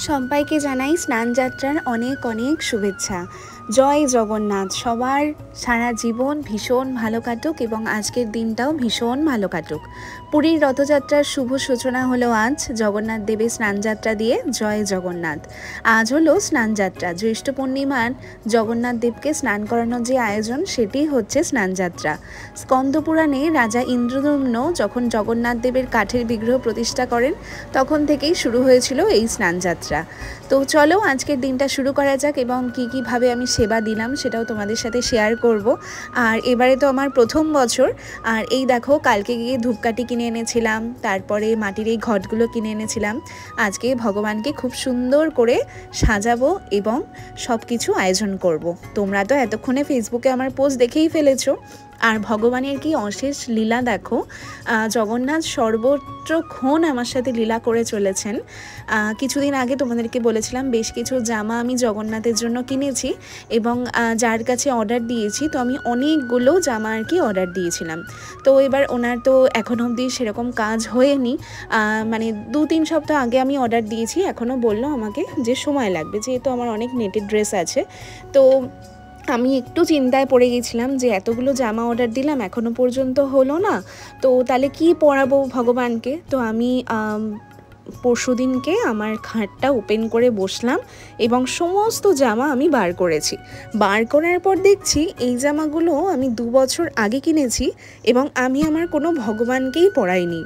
সবাইকে জানাই স্নানযাত্রার অনেক অনেক শুভেচ্ছা। জয় জগন্নাথ। সবার সারা জীবন ভীষণ ভালো কাটুক এবং আজকের দিনটাও ভীষণ ভালো কাটুক। পুরীর রথযাত্রার শুভ সূচনা হলো আজ জগন্নাথ দেবের স্নানযাত্রা দিয়ে। জয় জগন্নাথ। আজ হলো স্নানযাত্রা। জ্যৈষ্ঠ পূর্ণিমার জগন্নাথ দেবকে স্নান করানোর যে আয়োজন সেটি হচ্ছে স্নানযাত্রা। স্কন্দপুরাণে রাজা ইন্দ্রদম্ন যখন জগন্নাথ দেবের কাঠের বিগ্রহ প্রতিষ্ঠা করেন তখন থেকেই শুরু হয়েছিল এই স্নানযাত্রা। তো চলো আজকের দিনটা শুরু করা যাক এবং কীভাবে আমি সেবা দিলাম সেটাও তোমাদের সাথে শেয়ার করব। আর এবারে তো আমার প্রথম বছর। আর এই দেখো, কালকে গিয়ে ধূপকাঠি কিনে এনেছিলাম, তারপরে মাটির এই ঘটগুলো কিনে এনেছিলাম। আজকে ভগবানকে খুব সুন্দর করে সাজাবো এবং সব কিছু আয়োজন করব। তোমরা তো এতক্ষণে ফেসবুকে আমার পোস্ট দেখেই ফেলেছো। আর ভগবানের কি অশেষ লীলা দেখো। জগন্নাথ সর্বত্রক্ষণ আমার সাথে লীলা করে চলেছেন। কিছুদিন আগে তোমাদেরকে বলেছিলাম বেশ কিছু জামা আমি জগন্নাথের জন্য কিনেছি এবং যার কাছে অর্ডার দিয়েছি, তো আমি অনেকগুলো জামা আর কি অর্ডার দিয়েছিলাম। তো এবার ওনার তো এখনও অবধি সেরকম কাজ হয়নি, মানে 2-3 সপ্তাহ আগে আমি অর্ডার দিয়েছি। এখনও বললো আমাকে যে সময় লাগবে, যেহেতু আমার অনেক নেটের ড্রেস আছে। তো আমি একটু চিন্তায় পড়ে গেছিলাম যে এতগুলো জামা অর্ডার দিলাম এখনও পর্যন্ত হলো না, তো তাহলে কি পরাবো ভগবানকে। তো আমি পরশুদিনকে আমার খাটটা ওপেন করে বসলাম এবং সমস্ত জামা আমি বার করেছি। বার করার পর দেখছি এই জামাগুলো আমি 2 বছর আগে কিনেছি এবং আমি আমার কোনো ভগবানকেই পরাইনি।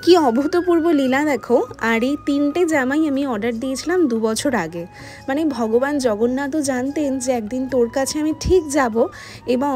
কি অভূতপূর্ব লীলা দেখো। আর এই 3টে জামাই আমি অর্ডার দিয়েছিলাম 2 বছর আগে। মানে ভগবান জগন্নাথও জানতেন যে একদিন তোর কাছে আমি ঠিক যাব এবং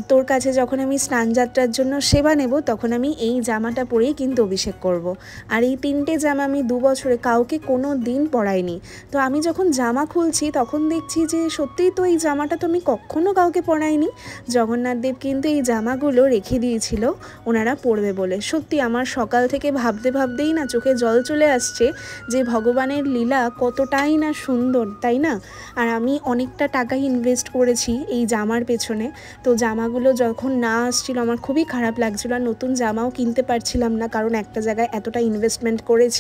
তোর কাছে যখন আমি স্নানযাত্রার জন্য সেবা নেব তখন আমি এই জামাটা পরেই কিন্তু অভিষেক করব। আর এই 3টে জামা আমি 2 বছরে কাউকে কোনো দিন পরাইনি। তো আমি যখন জামা খুলছি তখন দেখছি যে সত্যিই তো এই জামাটা তো আমি কখনো কাউকে পরাইনি। জগন্নাথ দেব কিন্তু এই জামাগুলো রেখে দিয়েছিল ওনারা পরবে বলে। সত্যি আমার সকাল থেকে ভাবতেই না চোখে জল চলে আসছে যে ভগবানের লীলা কতটাই না সুন্দর, তাই না? আর আমি অনেকটা টাকা ইনভেস্ট করেছি এই জামার পেছনে। তো জামাগুলো যখন না আসছিল আমার খুবই খারাপ লাগছিল। আর নতুন জামাও কিনতে পারছিলাম না, কারণ একটা জায়গায় এতটা ইনভেস্টমেন্ট করেছি।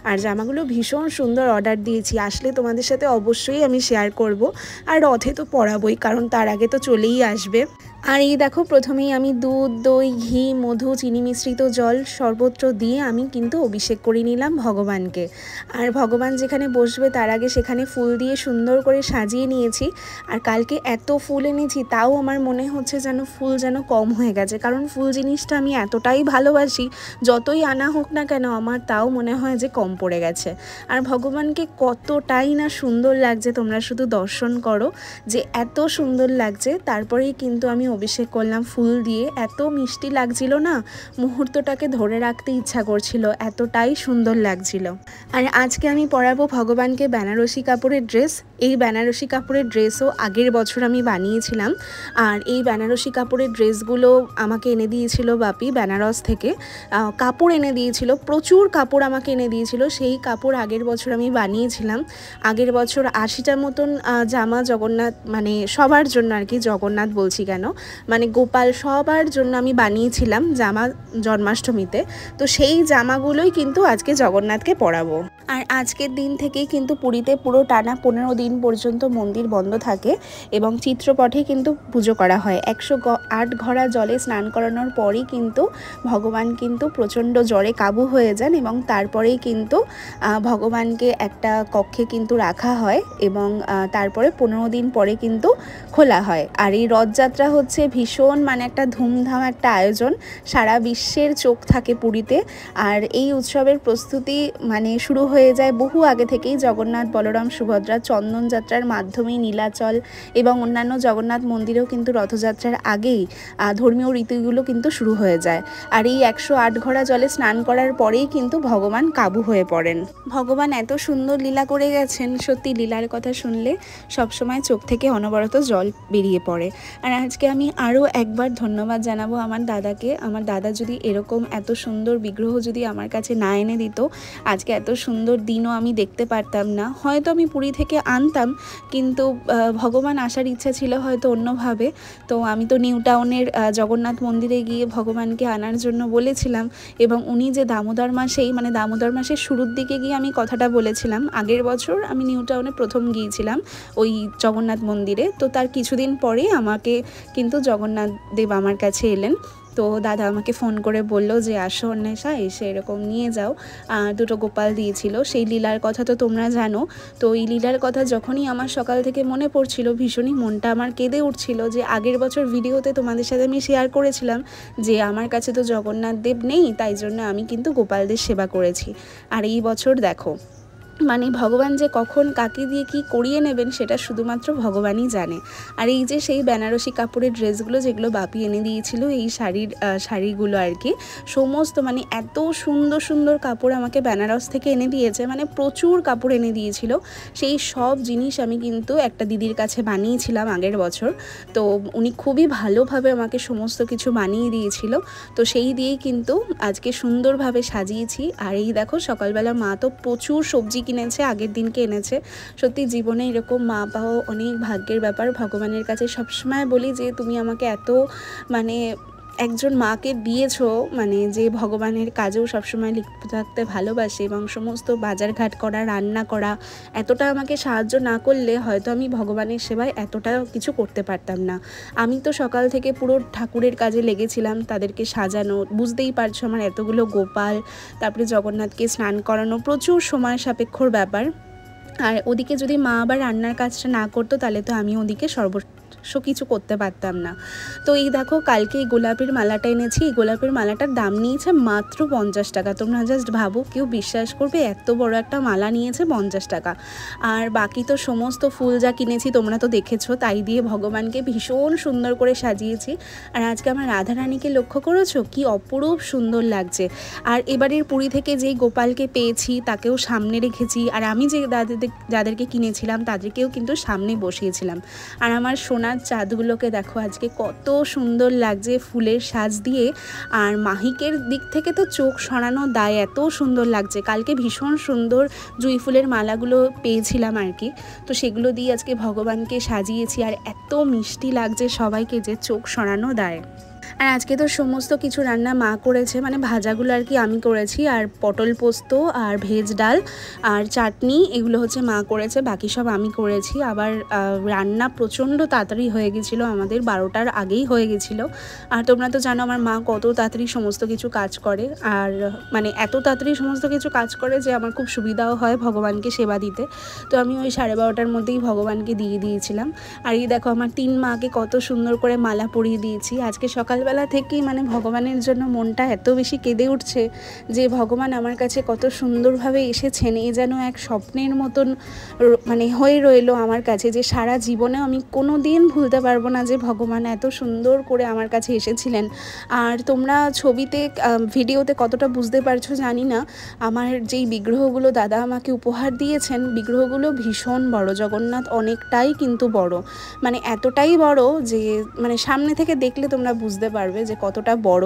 আর জামাগুলো ভীষণ সুন্দর অর্ডার দিয়েছি, আসলে তোমাদের সাথে অবশ্যই আমি শেয়ার করব। আর রথে তো পরাবই, কারণ তার আগে তো চলেই আসবে। আর এই দেখো, প্রথমেই আমি দুধ, দই, ঘি, মধু, চিনি মিশ্রিত জল সর্বত্র দিয়ে আমি কিন্তু অভিষেক করে নিলাম ভগবানকে। আর ভগবান যেখানে বসবে তার আগে সেখানে ফুল দিয়ে সুন্দর করে সাজিয়ে নিয়েছি। আর কালকে এত ফুল এনেছি তাও আমার মনে হচ্ছে যেন ফুল যেন কম হয়ে গেছে, কারণ ফুল জিনিসটা আমি এতটাই ভালোবাসি, যতই আনা হোক না কেন আমার তাও মনে হয় যে কম পড়ে গেছে। আর ভগবানকে কতটাই না সুন্দর লাগছে, তোমরা শুধু দর্শন করো যে এত সুন্দর লাগছে। তারপরেই কিন্তু আমি অভিষেক করলাম ফুল দিয়ে। এত মিষ্টি লাগছিল না, মুহূর্তটাকে ধরে রাখতে ইচ্ছা করছিল, এতটাই সুন্দর লাগছিল। আর আজকে আমি পরাবো ভগবানকে বেনারসি কাপড়ের ড্রেস। এই বেনারসি কাপড়ের ড্রেসও আগের বছর আমি বানিয়েছিলাম। আর এই বেনারসি কাপড়ের ড্রেসগুলো আমাকে এনে দিয়েছিল বাপি বেনারস থেকে। কাপড় এনে দিয়েছিল, প্রচুর কাপড় আমাকে এনে দিয়েছিল। সেই কাপড় আগের বছর আমি বানিয়েছিলাম। আগের বছর 80টার মতন জামা জগন্নাথ, মানে সবার জন্য আর কি, জগন্নাথ বলছি কেন, মানে গোপাল সবার জন্য আমি বানিয়েছিলাম জামা জন্মাষ্টমীতে। তো সেই জামাগুলোই কিন্তু আজকে জগন্নাথকে পরাবো। আর আজকের দিন থেকেই কিন্তু পুরীতে পুরো টানা 15 দিন পর্যন্ত মন্দির বন্ধ থাকে এবং চিত্রপটে কিন্তু পুজো করা হয়। 108 ঘড়া জলে স্নান করানোর পরই কিন্তু ভগবান কিন্তু প্রচণ্ড জ্বরে কাবু হয়ে যান এবং তারপরেই কিন্তু ভগবানকে একটা কক্ষে কিন্তু রাখা হয় এবং তারপরে 15 দিন পরে কিন্তু খোলা হয়। আর এই রথযাত্রা হচ্ছে ভীষণ মানে একটা ধুমধাম একটা আয়োজন, সারা বিশ্বের চোখ থাকে পুরীতে। আর এই উৎসবের প্রস্তুতি মানে শুরু হয়ে যায় বহু আগে থেকেই। জগন্নাথ, বলরাম, সুভদ্রা চন্দন যাত্রার মাধ্যমেই নীলাচল এবং অন্যান্য জগন্নাথ মন্দিরেও কিন্তু রথযাত্রার আগেই ধর্মীয় রীতিগুলো কিন্তু শুরু হয়ে যায়। আর এই 108 ঘড়া জলে স্নান করার পরেই কিন্তু ভগবান কাবু হয়ে পড়েন। ভগবান এত সুন্দর লীলা করে গেছেন, সত্যি লীলার কথা শুনলে সবসময় চোখ থেকে অনবরত জল বেরিয়ে পড়ে। আর আজকে আমি আরও একবার ধন্যবাদ জানাবো আমার দাদাকে। আমার দাদা যদি এরকম এত সুন্দর বিগ্রহ যদি আমার কাছে না এনে দিত, আজকে এত সুন্দর সুন্দর দিনও আমি দেখতে পারতাম না। হয়তো আমি পুরী থেকে আনতাম, কিন্তু ভগবান আসার ইচ্ছা ছিল হয়তো অন্যভাবে। তো আমি তো নিউ টাউনের জগন্নাথ মন্দিরে গিয়ে ভগবানকে আনার জন্য বলেছিলাম, এবং উনি যে দামোদর মাসেই, মানে দামোদর মাসের শুরুর দিকে গিয়ে আমি কথাটা বলেছিলাম। আগের বছর আমি নিউ টাউনে প্রথম গিয়েছিলাম ওই জগন্নাথ মন্দিরে, তো তার কিছুদিন পরেই আমাকে কিন্তু জগন্নাথ দেব আমার কাছে এলেন। তো দাদা আমাকে ফোন করে বলল যে আসো অন্বেষা, এসে এরকম নিয়ে যাও। দুটো গোপাল দিয়েছিল, সেই লীলার কথা তো তোমরা জানো। তো এই লীলার কথা যখনই আমার সকাল থেকে মনে পড়ছিল, ভীষণই মনটা আমার কেঁদে উঠছিল। যে আগের বছর ভিডিওতে তোমাদের সাথে আমি শেয়ার করেছিলাম যে আমার কাছে তো জগন্নাথ দেব নেই, তাই জন্য আমি কিন্তু গোপালদের সেবা করেছি। আর এই বছর দেখো, মানে ভগবান যে কখন কাকে দিয়ে কি করিয়ে নেবেন সেটা শুধুমাত্র ভগবানই জানে। আর এই যে সেই বেনারসি কাপড়ের ড্রেসগুলো যেগুলো বাপি এনে দিয়েছিল, এই শাড়িগুলো আর কি, সমস্ত মানে এত সুন্দর সুন্দর কাপড় আমাকে বেনারস থেকে এনে দিয়েছে, মানে প্রচুর কাপড় এনে দিয়েছিল। সেই সব জিনিস আমি কিন্তু একটা দিদির কাছে বানিয়েছিলাম আগের বছর। তো উনি খুবই ভালোভাবে আমাকে সমস্ত কিছু বানিয়ে দিয়েছিল। তো সেই দিয়েই কিন্তু আজকে সুন্দরভাবে সাজিয়েছি। আর এই দেখো সকালবেলা মা তো প্রচুর সবজি কিনেছে, আগের দিনকে এনেছে। সত্যি জীবনে এরকম মা পাওয়া অনেক ভাগ্যের ব্যাপার। ভগবানের কাছে সবসময় বলি যে তুমি আমাকে এত মানে একজন মাকে দিয়েছো, মানে যে ভগবানের কাজেও সবসময় লিপ্ত থাকতে ভালোবাসে এবং সমস্ত বাজারঘাট করা, রান্না করা, এতটা আমাকে সাহায্য না করলে হয়তো আমি ভগবানের সেবায় এতটা কিছু করতে পারতাম না। আমি তো সকাল থেকে পুরো ঠাকুরের কাজে লেগেছিলাম, তাদেরকে সাজানো, বুঝতেই পারছো আমার এতগুলো গোপাল, তারপরে জগন্নাথকে স্নান করানো, প্রচুর সময় সাপেক্ষর ব্যাপার। আর ওদিকে যদি মা আবার রান্নার কাজটা না করতো তাহলে তো আমি ওদিকে কিছু করতে পারতাম না। তো এই দেখো কালকে এই গোলাপের মালাটা এনেছি। এই গোলাপের মালাটার দাম নিয়েছে মাত্র 50 টাকা। তোমরা জাস্ট ভাবো, কেউ বিশ্বাস করবে এত বড় একটা মালা নিয়েছে 50 টাকা। আর বাকি তো সমস্ত ফুল যা কিনেছি তোমরা তো দেখেছো, তাই দিয়ে ভগবানকে ভীষণ সুন্দর করে সাজিয়েছি। আর আজকে আমার রাধারানীকে লক্ষ্য করেছো কি অপরূপ সুন্দর লাগছে। আর এবারের পুরী থেকে যেই গোপালকে পেয়েছি তাকেও সামনে রেখেছি, আর আমি যে যাদেরকে কিনেছিলাম তাদেরকেও কিন্তু সামনে বসিয়েছিলাম। আর আমার সোনার চাঁদগুলোকে দেখো আজকে কত সুন্দর লাগছে ফুলের সাজ দিয়ে। আর মাহিকের দিক থেকে তো চোখ সরানো দায়, এত সুন্দর লাগছে। কালকে ভীষণ সুন্দর জুঁই ফুলের মালাগুলো পেয়েছিলাম আর কি, তো সেগুলো দিয়ে আজকে ভগবানকে সাজিয়েছি। আর এত মিষ্টি লাগছে সবাইকে যে চোখ সরানো দায়। আর আজকে তো সমস্ত কিছু রান্না মা করেছে, মানে ভাজাগুলো আর কি আমি করেছি, আর পটল পোস্ত আর ভেজ ডাল আর চাটনি এগুলো হচ্ছে মা করেছে, বাকি সব আমি করেছি। আবার রান্না প্রচণ্ড তাড়াতাড়ি হয়ে গেছিলো, আমাদের 12টার আগেই হয়ে গেছিলো। আর তোমরা তো জানো আমার মা কত তাড়াতাড়ি সমস্ত কিছু কাজ করে, আর মানে এত তাড়াতাড়ি সমস্ত কিছু কাজ করে যে আমার খুব সুবিধাও হয় ভগবানকে সেবা দিতে। তো আমি ওই 12:30টার মধ্যেই ভগবানকে দিয়ে দিয়েছিলাম। আর এই দেখো আমার 3 মাকে কত সুন্দর করে মালা পরিয়ে দিয়েছি। আজকে সকালবেলা থেকেই মানে ভগবানের জন্য মনটা এত বেশি কেঁদে উঠছে যে ভগবান আমার কাছে কত সুন্দরভাবে এসেছেন, এ যেন এক স্বপ্নের মতন মানে হয়ে রইলো আমার কাছে, যে সারা জীবনে আমি কোনো দিন ভুলতে পারবো না যে ভগবান এত সুন্দর করে আমার কাছে এসেছিলেন। আর তোমরা ছবিতে ভিডিওতে কতটা বুঝতে পারছো জানি না, আমার যেই বিগ্রহগুলো দাদা আমাকে উপহার দিয়েছেন, বিগ্রহগুলো ভীষণ বড়। জগন্নাথ অনেকটাই কিন্তু বড়, মানে এতটাই বড় যে মানে সামনে থেকে দেখলে তোমরা বুঝতে পারবে যে কতটা বড়।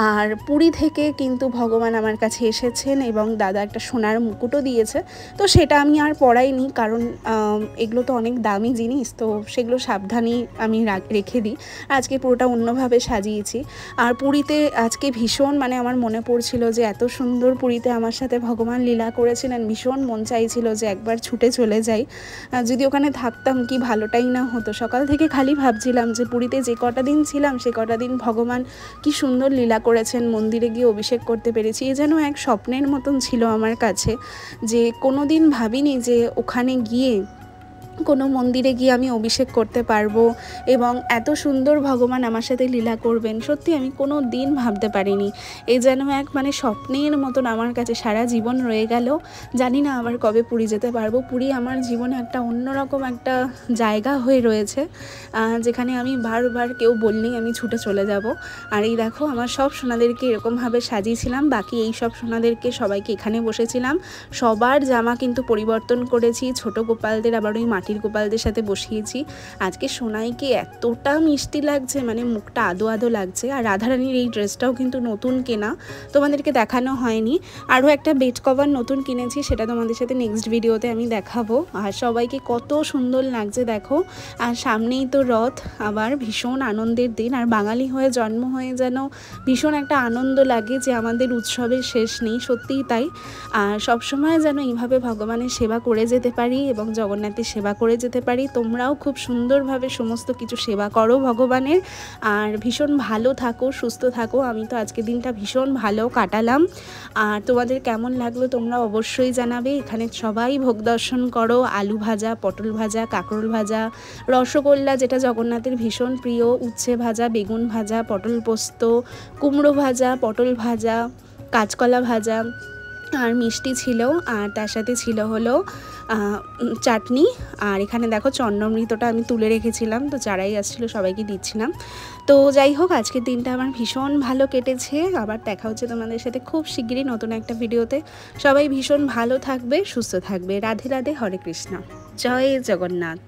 আর পুরী থেকে কিন্তু ভগবান আমার কাছে এসেছেন এবং দাদা একটা সোনার মুকুটও দিয়েছে। তো সেটা আমি আর পরাইনি, কারণ এগুলো তো অনেক দামি জিনিস, তো সেগুলো সাবধানেই আমি রেখে দিই। আজকে পুরোটা অন্যভাবে সাজিয়েছি। আর পুরীতে আজকে ভীষণ মানে আমার মনে পড়ছিল যে এত সুন্দর পুরীতে আমার সাথে ভগবান লীলা করেছিলেন, ভীষণ মন চাইছিল যে একবার ছুটে চলে যাই, যদি ওখানে থাকতাম কি ভালোটাই না হতো। সকাল থেকে খালি ভাবছিলাম যে পুরীতে যে কটা দিন ছিলাম সে কটা দিন ভগবান কি সুন্দর লীলা করেছেন, মন্দিরে গিয়ে অভিষেক করতে পেরেছি, এ যেন এক স্বপ্নের মতন ছিল আমার কাছে। যে কোনো দিন ভাবিনি যে ওখানে গিয়ে কোনো মন্দিরে গিয়ে আমি অভিষেক করতে পারবো এবং এত সুন্দর ভগবান আমার সাথে লীলা করবেন। সত্যি আমি কোনো দিন ভাবতে পারিনি। এই যেন এক মানে স্বপ্নের মতন আমার কাছে সারা জীবন রয়ে গেল। জানি না আবার কবে পুরী যেতে পারবো। পুরী আমার জীবনে একটা অন্যরকম একটা জায়গা হয়ে রয়েছে, যেখানে আমি বারবার কেউ বললেই আমি ছুটে চলে যাব। আর এই দেখো আমার সব সোনাদেরকে এরকমভাবে সাজিয়েছিলাম, বাকি এই সব সোনাদেরকে সবাইকে এখানে বসেছিলাম। সবার জামা কিন্তু পরিবর্তন করেছি, ছোট গোপালদের আবার ওই মাটির গোপালদের সাথে বসিয়েছি। আজকে সোনাইকে এতটা মিষ্টি লাগছে, মানে মুখটা আদো আদো লাগছে। আর রাধারানীর এই ড্রেসটাও কিন্তু নতুন কেনা, তোমাদেরকে দেখানো হয়নি। আরও একটা বেড কভার নতুন কিনেছি, সেটা তোমাদের সাথে নেক্সট ভিডিওতে আমি দেখাবো। আর সবাইকে কত সুন্দর লাগছে দেখো। আর সামনেই তো রথ, আবার ভীষণ আনন্দের দিন। আর বাঙালি হয়ে জন্ম হয়ে যেন ভীষণ একটা আনন্দ লাগে যে আমাদের উৎসবের শেষ নেই, সত্যিই তাই। আর সবসময় যেন এইভাবে ভগবানের সেবা করে যেতে পারি এবং জগন্নাথের সেবা করে যেতে পারি। তোমরাও খুব সুন্দরভাবে সমস্ত কিছু সেবা করো ভগবানের, আর ভীষণ ভালো থাকো, সুস্থ থাকো। আমি তো আজকের দিনটা ভীষণ ভালো কাটালাম। আর তোমাদের কেমন লাগলো তোমরা অবশ্যই জানাবে। এখানে সবাই ভোগ দর্শন করো, আলু ভাজা, পটল ভাজা, কাঁকরোল ভাজা, রসগোল্লা যেটা জগন্নাথের ভীষণ প্রিয়, উচ্ছে ভাজা, বেগুন ভাজা, পটল পোস্ত, কুমড়ো ভাজা, পটল ভাজা, কাঁচকলা ভাজা, আর মিষ্টি ছিল। আর তার সাথে ছিল হলো চাটনি। আর এখানে দেখো চন্দ্রামৃতটা আমি তুলে রেখেছিলাম, তো যারাই আসছিলো সবাইকে দিচ্ছিলাম। তো যাই হোক, আজকের দিনটা আমার ভীষণ ভালো কেটেছে। আবার দেখা হচ্ছে তোমাদের সাথে খুব শিগগিরই নতুন একটা ভিডিওতে। সবাই ভীষণ ভালো থাকবে, সুস্থ থাকবে। রাধে রাধে, হরে কৃষ্ণ, জয় জগন্নাথ।